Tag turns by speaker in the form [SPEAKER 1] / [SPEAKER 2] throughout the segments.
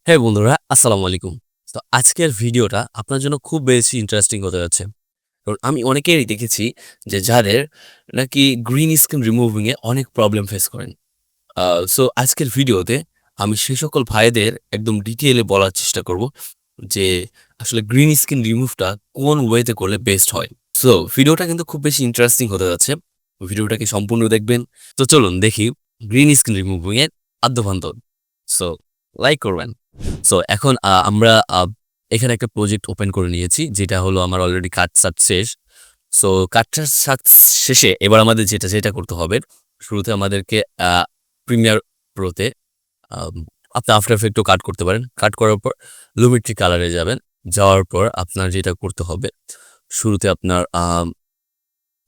[SPEAKER 1] হ্যাঁ বন্ধুরা, আসসালামু আলাইকুম। তো আজকের ভিডিওটা আপনার জন্য খুব বেশি ইন্টারেস্টিং হতে যাচ্ছে। কারণ আমি অনেকেরই দেখেছি যে যাদের নাকি গ্রিন স্ক্রিন রিমুভিং এ অনেক প্রবলেম ফেস করেন। আ সো আজকের ভিডিওতে আমি সেই সকল ভাইদের একদম ডিটেইলে বলার চেষ্টা করব যে আসলে গ্রিন স্ক্রিন রিমুভটা কোন ওয়েতে করলে বেস্ট হয়। সো ভিডিওটা কিন্তু খুব বেশি ইন্টারেস্টিং হতে যাচ্ছে। ভিডিওটাকে সম্পূর্ণ দেখবেন। তো চলুন দেখি গ্রিন স্ক্রিন রিমুভিং এর আদ্যোপান্ত। সো লাইক করবেন। সো এখন আমরা এখানে একটা প্রজেক্ট ওপেন করে নিয়েছি। যেটা হলো আমার অলরেডি কাজ-সাজ শেষ। সো কাজ-টাজ শেষে এবার আমাদের যেটা করতে হবে, শুরুতে আমাদেরকে প্রিমিয়ার প্রোতে আম আপনি আফটার ইফেক্টও কাট করতে পারেন। কাট করার পর লুমিট্রি কালারে যাবেন। যাওয়ার পর আপনার যেটা করতে হবে, শুরুতে আপনার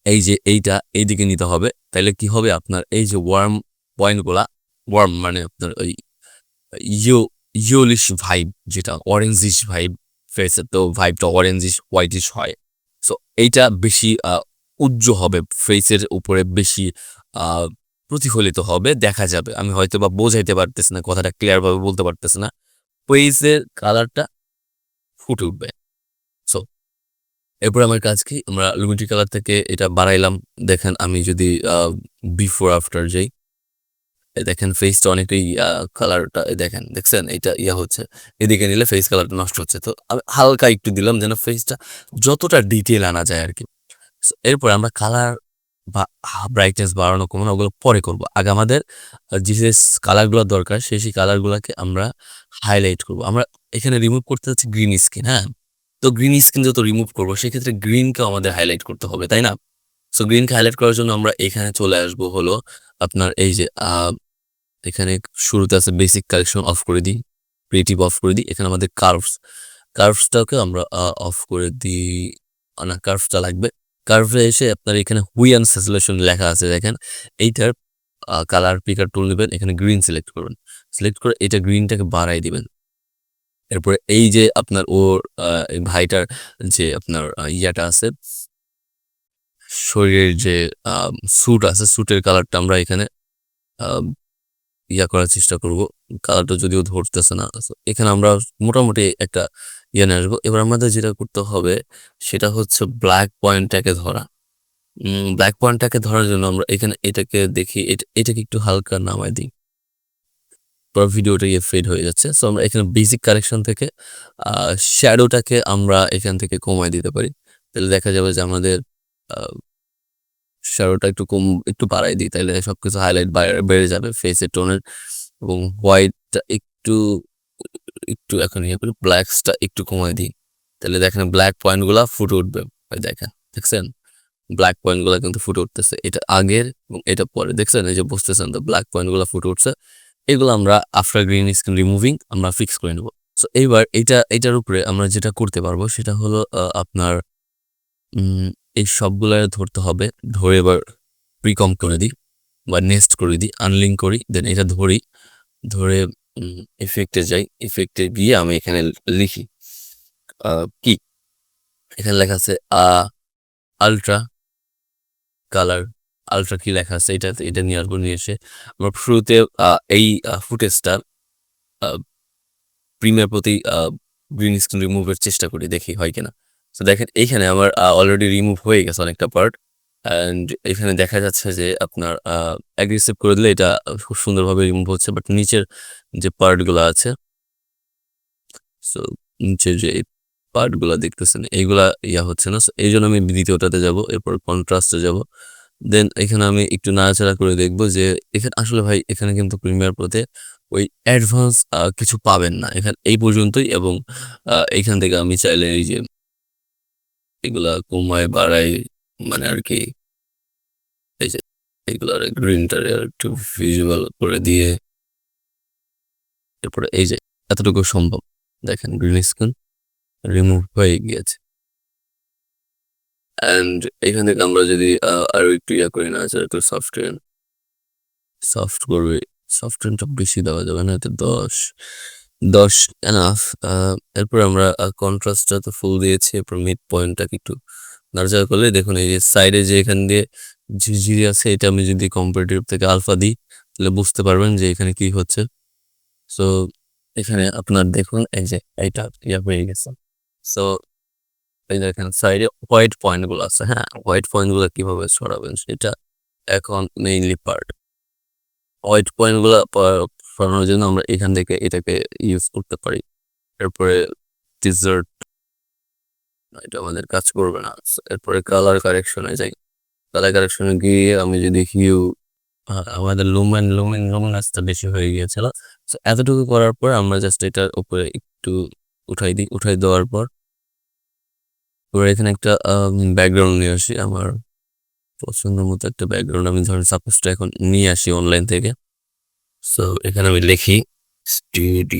[SPEAKER 1] এই যে এইটা এইদিকে নিতে হবে। তাইলে কি হবে আপনার এই যে ওয়ার্ম পয়েন্টগুলা, ওয়ার্ম মানে আপনার ওই ইয়ো ইয়োলিশ ভাইব যেটা অরেঞ্জিশ ভাইব ফেসের তো ভাইবটা অরেঞ্জিশ হোয়াইটিশ হয়। সো এইটা বেশি উজ্জ্বল হবে ফেসের উপরে বেশি আ প্রতিফলিত হবে, দেখা যাবে। আমি হয়তোবা বোঝাইতে পারতেছি না, কথাটা ক্লিয়ার ভাবে বলতে পারতেছি না। ফেসের কালারটা ফুটে উঠবে। সো এরপর আমার কাজ কি? আমরা লুমিট্রি কালার থেকে এটা বাড়াইলাম। দেখেন আমি যদি বিফোর আফটার যাই, দেখেন ফেসটা অনেকটাই কালারটা দেখেন, দেখছেন? এইটা হচ্ছে। এদিকে নিলে ফেস কালারটা নষ্ট হচ্ছে। তো আমি হালকা একটু দিলাম যেন ফেসটা যতটা ডিটেইল আনা যায় আরকি। এরপর আমরা কালার বা ব্রাইটনেস বাড়ানো কমানো ওগুলো পরে করব। আগে আমাদের যে কালারগুলা দরকার সেই কালারগুলাকে আমরা হাইলাইট করব। আমরা এখানে রিমুভ করতে যাচ্ছি গ্রিন স্কিন, হ্যাঁ? তো গ্রিন স্কিন যেহেতু রিমুভ করব সেক্ষেত্রে গ্রিনকেও আমাদের হাইলাইট করতে হবে, তাই না? সো গ্রিনকে হাইলাইট করার জন্য আমরা এখানে চলে আসবো হলো আপনার এই যে এখানে শুরুতে আছে বেসিক কালেকশন অফ করে দিই, ক্রিয়েটিভ অফ করে দিই। এখানে আমাদের কার্ভসটাকে আমরা অফ করে দিই। না কার্ভসটা লাগবে। কার্ভে এসে আপনার এখানে হুই অ্যান্ড স্যাচুরেশন লেখা আছে দেখেন। এইটার কালার পিকার টুল নিবেন, এখানে গ্রিন সিলেক্ট করবেন। সিলেক্ট করে এটা গ্রিনটাকে বাড়ায় দিবেন। এরপরে এই যে আপনার ওর এই ভাইটার যে আপনার ইয়াটা আছে, শরীরের যে আ স্যুট আছে, স্যুটের কালারটা আমরা এখানে আ করার চেষ্টা করব। কালারটা যদিও ধরতেছে না। সো এখানে আমরা মোটামুটি একটা নিয়ে আসবো। এবার আমাদের যেটা করতে হবে সেটা হচ্ছে ব্লাক পয়েন্টটাকে ধরা। ব্লাক পয়েন্টটাকে ধরার জন্য আমরা এখানে এটাকে দেখি এটাকে একটু হালকা নামায় দিই। পুরা ভিডিওটা ফেড হয়ে যাচ্ছে। সো আমরা এখানে বেসিক কারেকশন থেকে আ শ্যাডোটাকে আমরা এখান থেকে কমায় দিতে পারি। তাহলে দেখা যাবে যে আমাদের আ শ্যাডোটা একটু বাড়ায় দিই। তাইলে সবকিছু হাইলাইট বেড়ে যাবে ফেসের টোনের এবং হোয়াইটটা একটু এখন করি ব্ল্যাকসটা একটু কমায় দিই। তাহলে দেখেন ব্লাক পয়েন্ট গুলা ফুটে উঠবে। ওই দেখেন, দেখছেন? ব্লাক পয়েন্ট গুলা কিন্তু ফুটে উঠতেছে। এটা আগের এবং এটা পরে। দেখছেন? এই যে বুঝতেছেন তো ব্লাক পয়েন্ট গুলা ফুটে উঠছে। এগুলো আমরা আফটার গ্রিন স্ক্রিন রিমুভিং আমরা ফিক্স করে নেব। সো এইবার এইটার উপরে আমরা যেটা করতে পারবো সেটা হলো আপনার উম এই সবগুলা ধরতে হবে। ধরে এবার প্রিকম্প করে দিই বা নেস্ট করে দিই, আনলিঙ্ক করি। দেন এটা ধরি। ধরে ইফেক্টে যাই। ইফেক্টে গিয়ে আমি এখানে লিখি আ কি? এখানে লেখা আছে আল্ট্রা কালার, আল্ট্রা কি লেখা আছে এটা নিয়ে আসবো। নিয়ে এসে আমরা শুরুতে আ এই ফুটেজটা আ প্রিমিয়ার প্রতি গ্রিন স্ক্রিন রিমুভ এর চেষ্টা করি, দেখি হয় কিনা। সো দেখেন এইখানে আমার অলরেডি রিমুভ হয়ে গেছে অনেকটা পার্ট। অ্যান্ড এখানে দেখা যাচ্ছে যে আপনার অ্যাগ্রেসিভ করে দিলে এটা খুব সুন্দরভাবে রিমুভ হচ্ছে। বাট নিচের যে পার্ট গুলা আছে, সো নিচের যে পার্ট গুলা দেখতেছেন এইগুলা হচ্ছে না। সো এইজন্য আমি দ্বিতীয়টাতে যাবো। এরপর কন্ট্রাস্টে যাবো। দেন এখানে আমি একটু নাড়াচাড়া করে দেখব যে এখানে আসলে ভাই এখানে কিন্তু প্রিমিয়ার প্রোতে ওই অ্যাডভান্স কিছু পাবেন না। এই পর্যন্তই এবং এইখান থেকে আমি চাইলে এই যে এগুলা কমায় বাড়াই মানে আরকি এই যে এগুলার গ্রিনটারে আরেকটু ভিজুয়াল করে দিয়ে এরপরে এই যে এতটুকু সম্ভব। দেখেন গ্রিন স্ক্রিন রিমুভ হয়ে গিয়েছে। অ্যান্ড এখান থেকে আমরা যদি আরো একটু করি নাড়াচাড়া একটু সফট করবে। সফটওয়্যারটা বেশি দেওয়া যাবে না, এতে ১০ এনাফ। এরপর আমরা কন্ট্রাস্টটা তো ফুল দিয়েছি। এরপর মিড পয়েন্টটাকে একটু নাড়াচাড়া করলে দেখুন এই যে সাইডে যে এখান দিয়ে ঝিরঝিরি আছে, এটা আমি যদি কম্পারেটিভ থেকে আলফা দিই তাহলে বুঝতে পারবেন যে এখানে কি হচ্ছে। সো এখানে আপনার দেখুন এই যে এইটা হয়ে গেছে। সো এই দেখেন সাইডে হোয়াইট পয়েন্ট গুলো আছে, হ্যাঁ, হোয়াইট পয়েন্ট গুলো কিভাবে সরাবেন সেটা এখন মেইনলি পার্ট। হোয়াইট পয়েন্ট গুলো সরানোর জন্য আমরা এখান থেকে এটাকে ইউজ করতে পারি। এরপরে ডিজার্ট, এটা আমাদের কাজ করবে না। এরপরে কালার কারেকশনে যাই। কালার কারেকশনে গিয়ে আমি যদি হিউ, আমাদের লুমিনাসটা বেশি হয়ে গিয়েছিল। এতটুকু করার পর আমরা জাস্ট এটার উপরে একটু উঠাই দেওয়ার পর এবার এখানে একটা ব্যাকগ্রাউন্ড নিয়ে আসি। আমার পছন্দ মতো একটা ব্যাকগ্রাউন্ড আমি ধরেন সাপোজটা এখন নিয়ে আসি অনলাইন থেকে। সো এখানে আমি লিখি স্টুডিও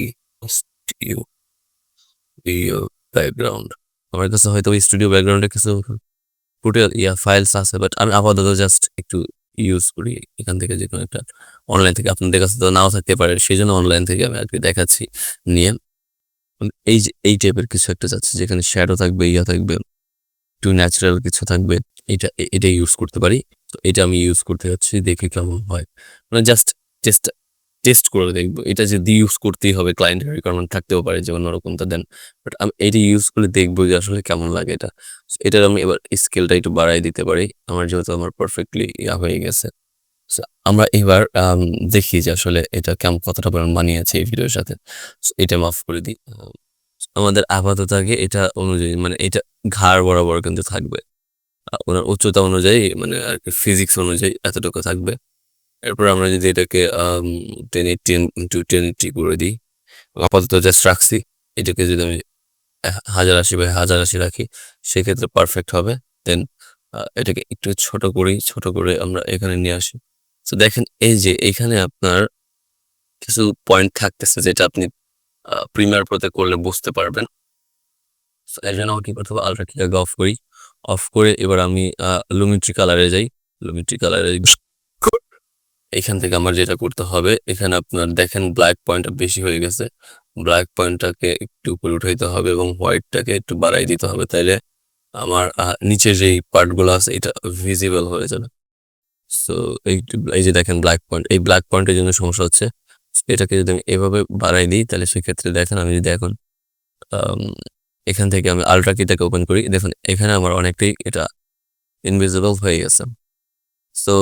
[SPEAKER 1] ব্যাকগ্রাউন্ড। আমার কাছে হয়তো ওই স্টুডিও ব্যাকগ্রাউন্ডে কিছু টোটাল ফাইলস আছে, বাট আমি আপাতত জাস্ট একটু ইউজ করি এখান থেকে যে কোনো একটা অনলাইন থেকে। আপনাদের কাছে তো নাও থাকতে পারে, সেই জন্য অনলাইন থেকে আমি আর কি দেখাচ্ছি নিয়ে। এই যে এই টাইপের কিছু একটা যাচ্ছে যেখানে শ্যাডো থাকবে, থাকবে, একটু ন্যাচারাল কিছু থাকবে, এটা ইউজ করতে পারি। তো এটা আমি ইউজ করতে যাচ্ছি, দেখে কেমন হয়। মানে জাস্ট টেস্ট টেস্ট করে দেখবো। এটা যদি ইউজ করতেই হবে, ক্লায়েন্টের রিকোয়ারমেন্ট থাকতেও পারে যে অন্যরকমটা দেন, বাট আমি এটা ইউজ করে দেখবো যে আসলে কেমন লাগে এটা। এটার আমি এবার স্কেলটা একটু বাড়াই দিতে পারি, আমার যেহেতু আমার পারফেক্টলি হয়ে গেছে। So, আমরা এবার দেখি যে আসলে এটা কেমন, কতটা পরিমাণ মানিয়েছে এই ভিডিওর সাথে। এটা মাফ করে দিই। আমাদের আপাতত আগে এটা অনুযায়ী, মানে এটা ঘাড় বরাবর কিন্তু থাকবে। ওনার উচ্চতা অনুযায়ী, মানে আর কি ফিজিক্স অনুযায়ী এতটুকু থাকবে। এরপর আমরা যদি এটাকে 1080 করে দিই, আপাতত জাস্ট রাখছি। এটাকে যদি আমি 1080 রাখি, সেক্ষেত্রে পারফেক্ট হবে। দেন এটাকে একটু ছোট করে আমরা এখানে নিয়ে আসি। তো দেখেন এই যে এখানে আপনার কিছু পয়েন্ট থাকতেছে যেটা আপনি প্রিমিয়ার প্রোতে করলে বুঝতে পারবেন। এর জন্য কি করতে হবে, আলট্রা কিটাকে অফ করে এবার আমি লুমিট্রি কালারে যাই। লুমিট্রি কালারে এখান থেকে আমার যেটা করতে হবে, এখানে আপনার দেখেন ব্ল্যাক পয়েন্টটা বেশি হয়ে গেছে। ব্ল্যাক পয়েন্টটাকে একটু উপরে উঠাইতে হবে এবং হোয়াইটটাকে একটু বাড়াই দিতে হবে, তাইলে আমার নিচে যেই পার্টগুলো আছে এটা ভিজিবল হয়ে যাবে। সো এই যে দেখেন ব্ল্যাক পয়েন্ট, এই ব্ল্যাক পয়েন্টের জন্য সমস্যা হচ্ছে। এটাকে যদি আমি এভাবে বাড়াই দিই, তাহলে সেক্ষেত্রে দেখেন আমি যদি এখন এখান থেকে আমি আলট্রা কিটাকে ওপেন করি, দেখুন এখানে আমার অনেকটাই এটা ইনভিজিবল হয়ে গেছে। সো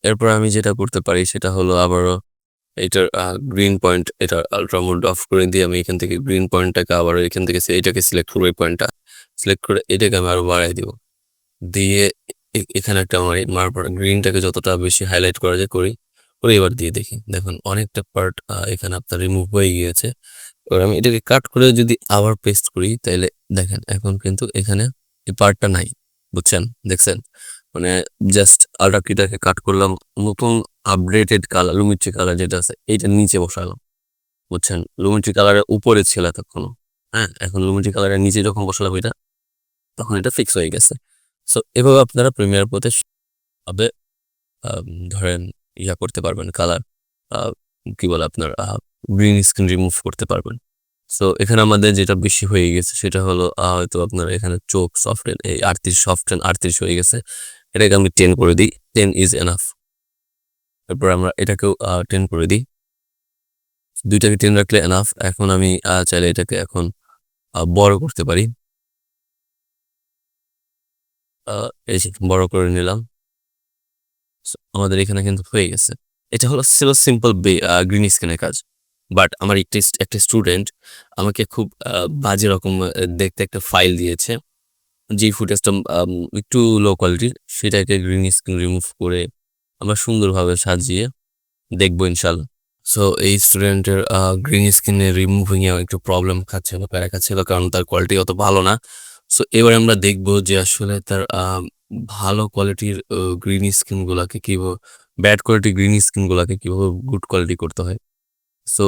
[SPEAKER 1] এরপর আমি যেটা করতে পারি সেটা হলো আবারও এটার গ্রিন পয়েন্ট, এটা আলট্রা মোড অফ করে দিয়ে আমি এখান থেকে গ্রিন পয়েন্টটাকে আবার এখান থেকে এটাকে সিলেক্ট করবো, এই পয়েন্টটা সিলেক্ট করে এটাকে আমি আরো বাড়াই দিব। দিয়ে এখানে একটা আমার গ্রিনটাকে যতটা বেশি হাইলাইট করা যায় করি, এবার দিয়ে দেখি, দেখুন অনেকটা পার্ট এখানে আপনার রিমুভ হয়ে গিয়েছে। এবার আমি এটাকে কাট করে যদি আবার পেস্ট করি, তাইলে দেখেন এখন কিন্তু এখানে এই পার্টটা নাই, বুঝছেন, দেখছেন? মানে জাস্ট আলট্রা কিটাকে কাট করলাম, নতুন আপডেটেড কালার লুমিট্রি কালার যেটা আছে এইটা নিচে বসালাম, বুঝছেন? লুমিট্রি কালারের উপরে ছিল এতক্ষণ, হ্যাঁ, এখন লুমিট্রি কালারের নিচে যখন বসালাম এটা, তখন এটা ফিক্স হয়ে গেছে। সো এভাবে আপনারা প্রিমিয়ার প্রোতে হবে ধরেন করতে পারবেন, কালার কি বলে আপনার গ্রিন স্ক্রিন রিমুভ করতে পারবেন। সো এখানে আমাদের যেটা বেশি হয়ে গেছে সেটা হলো হয়তো আপনার এখানে চোখ সফটেন, এই 38 হয়ে গেছে। এটাকে আমি 10 করে দিই, 10 ইজ এনাফ। তারপর আমরা এটাকেও 10 করে দিই, দুইটাকে 10 রাখলে এনাফ। এখন আমি চাইলে এটাকে এখন বড় করতে পারি। এই যে বড় করে নিলাম, আমাদের এখানে কিন্তু হয়ে গেছে। এটা হলো সিম্পল গ্রিন স্ক্রিনের কাজ। বাট আমার একটা স্টুডেন্ট আমাকে খুব বাজে রকম দেখতে একটা ফাইল দিয়েছে, যে ফুটেজটা একটু লো কোয়ালিটির, সেটাকে গ্রিন স্ক্রিন রিমুভ করে আমরা সুন্দরভাবে সাজিয়ে দেখবো ইনশাল্লাহ। সো এই স্টুডেন্টের গ্রিন স্ক্রিনে রিমুভিং এ একটু প্রবলেম খাচ্ছিল, প্যারা খাচ্ছিল, কারণ তার কোয়ালিটি অত ভালো না। সো এবার আমরা দেখবো যে আসলে তার ভালো কোয়ালিটির গ্রিন স্ক্রিন গুলাকে কিভাবে, ব্যাড কোয়ালিটি গ্রিন স্ক্রিন গুলাকে কিভাবে গুড কোয়ালিটি করতে হয়। সো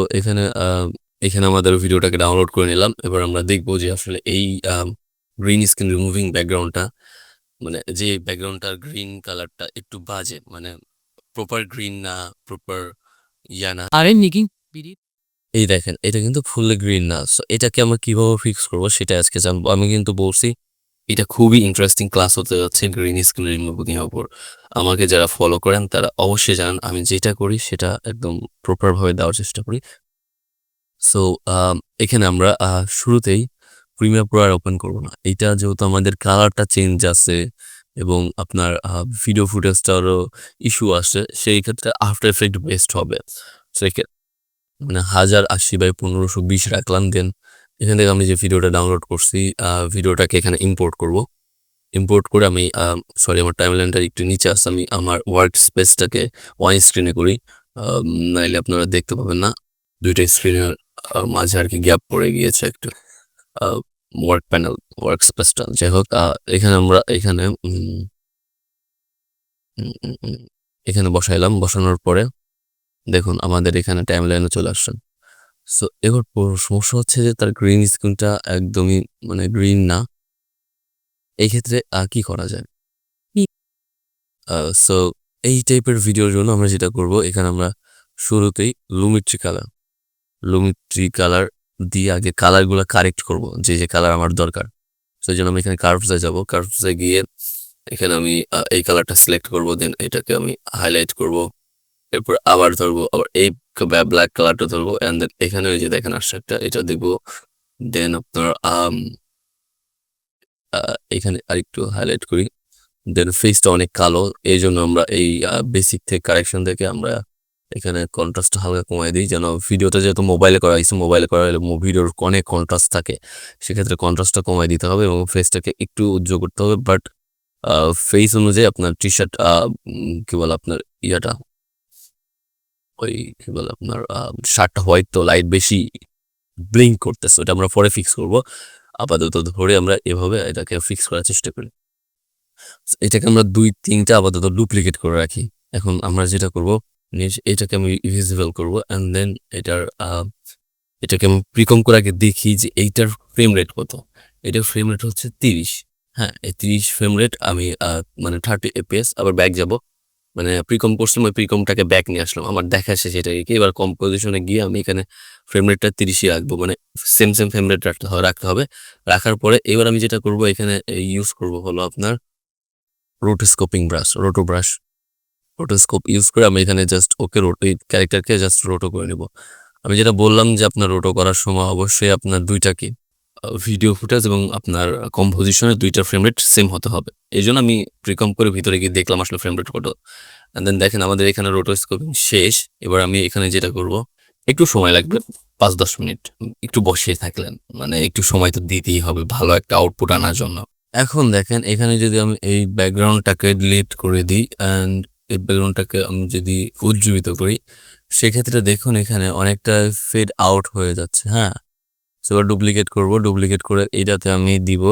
[SPEAKER 1] এখানে আমাদের ভিডিওটাকে ডাউনলোড করে নিলাম। এবার আমরা দেখবো যে আসলে এই গ্রিন স্ক্রিন রিমুভিং ব্যাকগ্রাউন্ডটা, মানে যে ব্যাকগ্রাউন্ডটার গ্রিন কালারটা একটু বাজে, মানে প্রপার গ্রিন না, প্রপার না,
[SPEAKER 2] আরে নিকিং পিডি
[SPEAKER 1] এই দেখেন এটা কিন্তু ফুললি গ্রিন না। সো এটাকে আমরা কিভাবে ফিক্স করবো সেটা আজকে জানবো। আমি কিন্তু বলছি এটা খুবই ইন্টারেস্টিং ক্লাস হতে যাচ্ছে গ্রিন স্ক্রিন রিমুভিং এর উপর। আমাকে যারা ফলো করেন তারা অবশ্যই জানেন আমি যেটা করি সেটা একদম প্রপার ভাবে দেওয়ার চেষ্টা করি। সো এখানে আমরা শুরুতেই প্রিমিয়ার প্রো আর ওপেন করব না। এইটা যেহেতু আমাদের কালারটা চেঞ্জ আছে এবং আপনার ভিডিও ফুটেজটারও ইস্যু আসে, সেই ক্ষেত্রে আফটার ইফেক্ট বেস্ট হবে। সো মানে 1080x1520 রাখলাম। দেন এখান থেকে আমি যে ভিডিওটা ডাউনলোড করছি, ভিডিওটাকে এখানে ইম্পোর্ট করব। ইম্পোর্ট করে আমি সরি, আমার টাইমলাইনটা একটু নিচে আছে, আমি আমার ওয়ার্ক স্পেসটাকে ওয়ান স্ক্রিনে করি, নাইলে আপনারা দেখতে পাবেন না। দুইটা স্ক্রিনের মাঝে আর কি গ্যাপ পড়ে গিয়েছে একটু। ওয়ার্ক প্যানেল, ওয়ার্ক স্পেসটা যাই হোক, এখানে আমরা এখানে এখানে বসাইলাম। বসানোর পরে দেখুন আমাদের এখানে টাইমলাইনে চলে আসছে। সো এবার সমস্যা হচ্ছে যে তার গ্রিন স্ক্রিনটা একদমই মানে গ্রিন না। এই ক্ষেত্রে কি করা যায়? সো এই টাইপের ভিডিওর জন্য আমরা যেটা করব, এখানে আমরা শুরুতেই লুমিট্রি কালার দিয়ে আগে কালারগুলো কারেক্ট করব, যে কালার আমার দরকার। সেই জন্য আমি এখানে কার্ভসে যাব। কার্ভসে গিয়ে এখানে আমি এই কালারটা সিলেক্ট করব। দেন এটাকে আমি হাইলাইট করব। এরপর আবার ধরবো, আবার এই ব্ল্যাক কালারটা ধরবো। অ্যান্ড দেন এখানে ওই যে দেখেন আসছে একটা, এটা দেখবো। দেন আপনার এখানে আরেকটু হাইলাইট করি। দেন ফেসটা অনেক কালো, এই জন্য আমরা এই বেসিক থেকে কারেকশন থেকে আমরা এখানে কন্ট্রাস্টটা হালকা কমাই দিই, যেন ভিডিওটা যেহেতু মোবাইলে করা হয়েছে, মোবাইলে করা হলে ভিডিওর অনেক কন্ট্রাস্ট থাকে, সেক্ষেত্রে কন্ট্রাস্টটা কমাই দিতে হবে এবং ফেসটাকে একটু উজ্জ্বল করতে হবে। বাট ফেস অনুযায়ী আপনার টি শার্ট কি বলে আপনার ইয়াটা, ওই কি বলে আপনার শার্টটা হোয়াইট, তো লাইট বেশি ব্লিঙ্ক করতেছে, ওটা আমরা পরে ফিক্স করব। আপাতত ধরে আমরা এভাবে এটাকে ফিক্স করার চেষ্টা করি। এটাকে আমরা 2-3টা আপাতত ডুপ্লিকেট করে রাখি। এখন আমরা যেটা করব, এটাকে আমি ভিজিবল করব। অ্যান্ড দেন এটাকে আমি প্রিকম করে আগে দেখি যে এইটার ফ্রেম রেট কত। এটার ফ্রেম রেট হচ্ছে 30। হ্যাঁ, এই 30 ফ্রেম রেট আমি মানে 30 FPS। আবার ব্যাক যাব, মানে প্রিকম করছিলাম, ওই প্রিকমটাকে ব্যাক নিয়ে আসলাম। আমার দেখা শেষে সেটাকে কি এবার কম্পোজিশনে গিয়ে আমি এখানে ফ্রেম রেটটা 30ই রাখবো, মানে সেম ফ্রেম রেট রাখতে হবে। রাখার পরে এবার আমি যেটা করব, এখানে ইউজ করব হলো আপনার রোটোস্কোপ ইউজ করে আমি এখানে জাস্ট ওকে ক্যারেক্টারকে জাস্ট রোটো করে নেব। আমি যেটা বললাম যে আপনার রোটো করার সময় অবশ্যই আপনার দুইটা কি ভিডিও ফুটেজ এবং আপনার কম্পোজিশনের দুইটা ফ্রেম রেট সেম হতে হবে। এই জন্য আমি প্রিকম করে ভিতরে গিয়ে দেখলাম আসলে ফ্রেম রেট কত। অ্যান্ড দেন দেখেন আমাদের এখানে রোটোস্কোপিং শেষ। এবার আমি এখানে যেটা করব, একটু সময় লাগবে, 5-10 মিনিট একটু বসিয়ে থাকলেন, মানে একটু সময় তো দিতেই হবে ভালো একটা আউটপুট আনার জন্য। এখন দেখেন এখানে যদি আমি এই ব্যাকগ্রাউন্ডটাকে ডিলিট করে দিই অ্যান্ড এই ব্যাকগ্রাউন্ডটাকে আমি যদি উজ্জীবিত করি, সেক্ষেত্রে দেখুন এখানে অনেকটা ফেড আউট হয়ে যাচ্ছে। হ্যাঁ, এবার ডুপ্লিকেট করব। ডুপ্লিকেট করে এইটাতে আমি দিব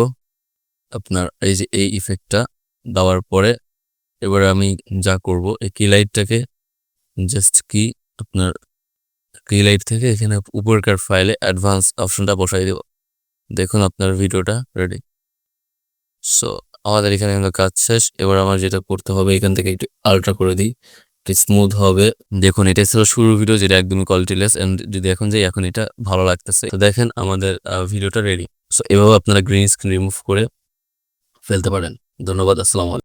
[SPEAKER 1] আপনার এই যে এই ইফেক্টটা দেওয়ার পরে এবার আমি যা করব, এই কি লাইটটাকে জাস্ট কি আপনার কি লাইট থেকে এখানে উপরকার ফাইলে অ্যাডভান্স অপশনটা বসাই দেব। দেখুন আপনার ভিডিওটা রেডি। সো আমাদের এখানে কাজ শেষ। এবার আমার যেটা করতে হবে, এখান থেকে একটু আলট্রা করে দিই, স্মুথ হবে। দেখুন এটা ছিল শুরুর ভিডিও, যেটা একদমই কোয়ালিটিলেস। এন্ড যদি এখন যাই, এখন এটা ভালো লাগতেছে। তো দেখেন আমাদের ভিডিওটা রেডি। সো এভাবে আপনারা গ্রিন স্ক্রিন রিমুভ করে ফেলতে পারেন। ধন্যবাদ, আসসালামু আলাইকুম।